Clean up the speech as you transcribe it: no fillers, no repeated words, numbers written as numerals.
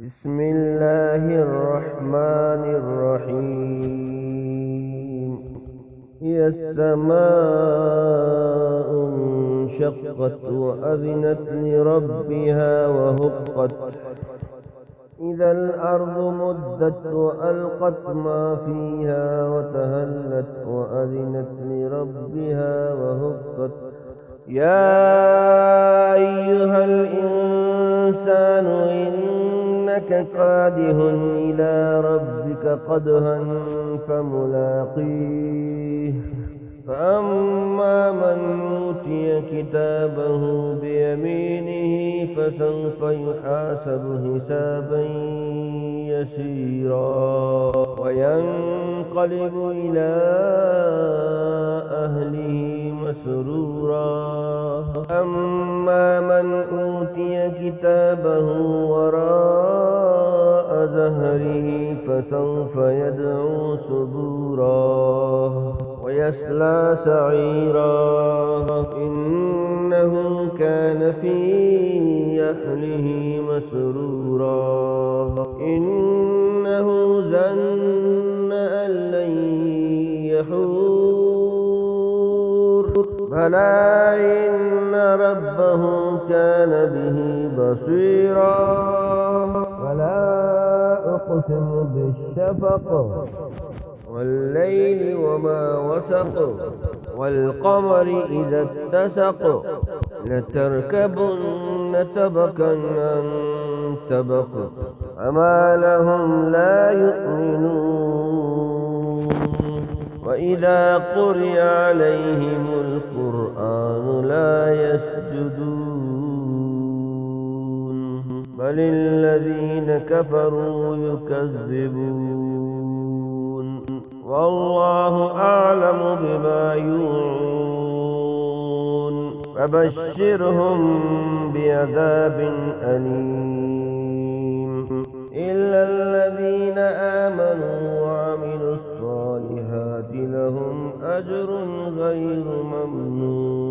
بسم الله الرحمن الرحيم. إذا السماء انشقت وأذنت لربها وهقت، إذا الأرض مدت وألقت ما فيها وتهلت وأذنت لربها وهقت. يا أيها الإنسان إنك كادح إلى ربك قدحا فملاقيه. فأما من أوتي كتابه بيمينه فسوف يحاسب حسابا يسيرا وينقلب إلى أهله مسرورا. أما من أوتي كتابه وراء ظهره فسوف يدعو ثبورا ويصلى سعيرا. إنه كان في أهله مسرورا. إنه ظن أن لن يحور، بلى إن ربه كان به بصيرا. فلا أقسم بالشفق والليل وما وسق، والقمر إذا اتسق، لتركبن طبقا عن طبق. فما لهم لا يؤمنون. وإذا قرئ عليهم القرآن لا يسجدون، بل الذين كفروا يكذبون. والله أعلم بما يوعون، فبشرهم بعذاب أليم إلا الذين آمنوا وعملوا الصالحات لهم أجر غير ممنون.